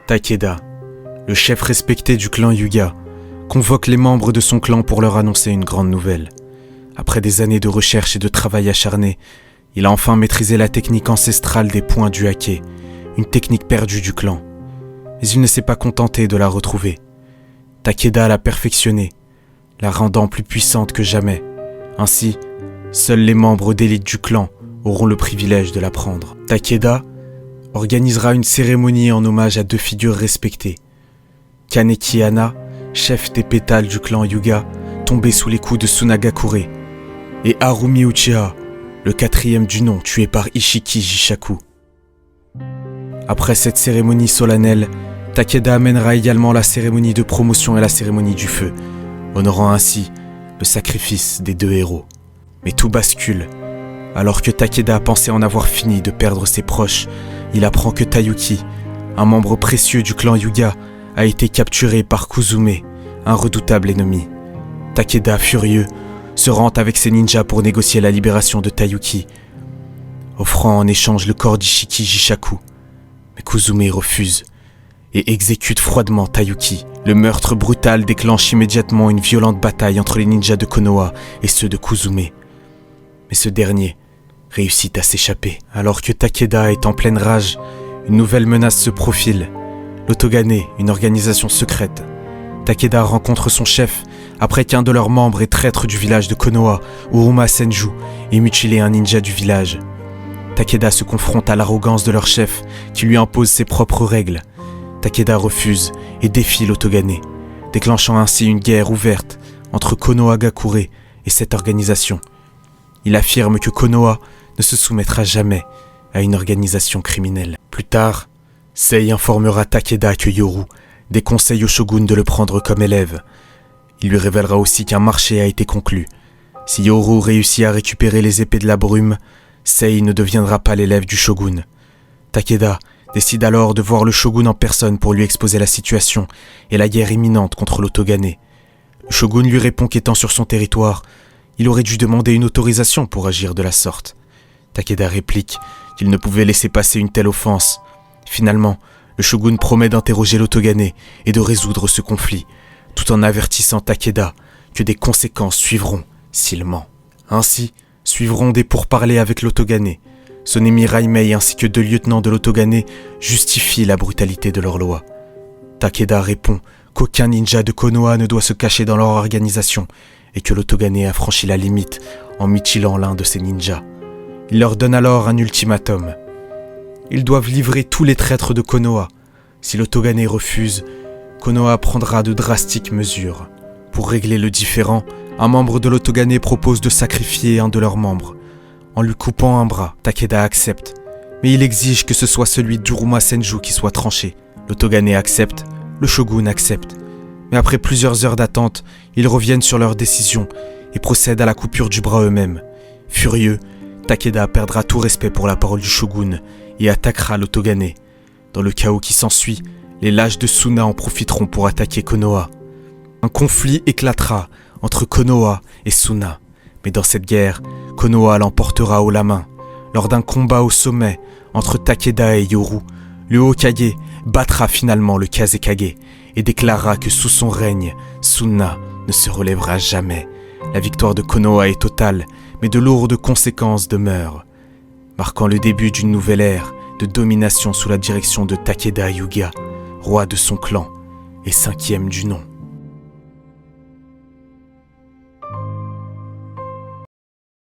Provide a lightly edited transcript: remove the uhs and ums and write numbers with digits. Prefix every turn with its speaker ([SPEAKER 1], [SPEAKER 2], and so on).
[SPEAKER 1] Takeda, le chef respecté du clan Hyuga, convoque les membres de son clan pour leur annoncer une grande nouvelle. Après des années de recherche et de travail acharné, il a enfin maîtrisé la technique ancestrale des points du hake, une technique perdue du clan. Mais il ne s'est pas contenté de la retrouver. Takeda l'a perfectionnée, la rendant plus puissante que jamais. Ainsi, seuls les membres d'élite du clan auront le privilège de l'apprendre. Takeda organisera une cérémonie en hommage à deux figures respectées. Kaneki Hana, chef des pétales du clan Hyuga, tombé sous les coups de Tsunagakure, et Harumi Uchiha, le quatrième du nom, tué par Ishiki Jishaku. Après cette cérémonie solennelle, Takeda amènera également la cérémonie de promotion et la cérémonie du feu, honorant ainsi le sacrifice des deux héros. Mais tout bascule. Alors que Takeda pensait en avoir fini de perdre ses proches, il apprend que Tayuki, un membre précieux du clan Hyuga, a été capturé par Kuzume, un redoutable ennemi. Takeda, furieux, se rend avec ses ninjas pour négocier la libération de Tayuki, offrant en échange le corps d'Ishiki Jishaku. Mais Kuzume refuse et exécute froidement Tayuki. Le meurtre brutal déclenche immédiatement une violente bataille entre les ninjas de Konoha et ceux de Kuzume. Mais ce dernier réussit à s'échapper. Alors que Takeda est en pleine rage, une nouvelle menace se profile. L'Otogane, une organisation secrète. Takeda rencontre son chef après qu'un de leurs membres et traître du village de Konoha, Uruma Senju, ait mutilé un ninja du village. Takeda se confronte à l'arrogance de leur chef qui lui impose ses propres règles. Takeda refuse et défie l'Otogane, déclenchant ainsi une guerre ouverte entre Konohagakure et cette organisation. Il affirme que Konoha ne se soumettra jamais à une organisation criminelle. Plus tard, Sei informera Takeda que Yoru déconseille au shogun de le prendre comme élève. Il lui révélera aussi qu'un marché a été conclu. Si Yoru réussit à récupérer les épées de la brume, Sei ne deviendra pas l'élève du shogun. Takeda décide alors de voir le shogun en personne pour lui exposer la situation et la guerre imminente contre l'Otogane. Le shogun lui répond qu'étant sur son territoire, il aurait dû demander une autorisation pour agir de la sorte. Takeda réplique qu'il ne pouvait laisser passer une telle offense. Finalement, le shogun promet d'interroger l'Otogane et de résoudre ce conflit, tout en avertissant Takeda que des conséquences suivront s'il ment. Ainsi, suivront des pourparlers avec l'Otogane. Son ennemi Raimei ainsi que deux lieutenants de l'Otogane justifient la brutalité de leur loi. Takeda répond qu'aucun ninja de Konoha ne doit se cacher dans leur organisation et que l'Otogane a franchi la limite en mutilant l'un de ses ninjas. Il leur donne alors un ultimatum. Ils doivent livrer tous les traîtres de Konoha. Si l'Otogane refuse, Konoha prendra de drastiques mesures. Pour régler le différend, un membre de l'Otogane propose de sacrifier un de leurs membres. En lui coupant un bras, Takeda accepte, mais il exige que ce soit celui d'Uruma Senju qui soit tranché. L'Otogane accepte, le shogun accepte. Mais après plusieurs heures d'attente, ils reviennent sur leur décision et procèdent à la coupure du bras eux-mêmes. Furieux, Takeda perdra tout respect pour la parole du shogun et attaquera l'Otogane. Dans le chaos qui s'ensuit, les lâches de Suna en profiteront pour attaquer Konoha. Un conflit éclatera entre Konoha et Suna. Mais dans cette guerre, Konoha l'emportera haut la main. Lors d'un combat au sommet entre Takeda et Yoru, le Hokage battra finalement le Kazekage et déclarera que sous son règne, Suna ne se relèvera jamais. La victoire de Konoha est totale, mais de lourdes conséquences demeurent, marquant le début d'une nouvelle ère de domination sous la direction de Takeda Hyuga, roi de son clan et 5e du nom.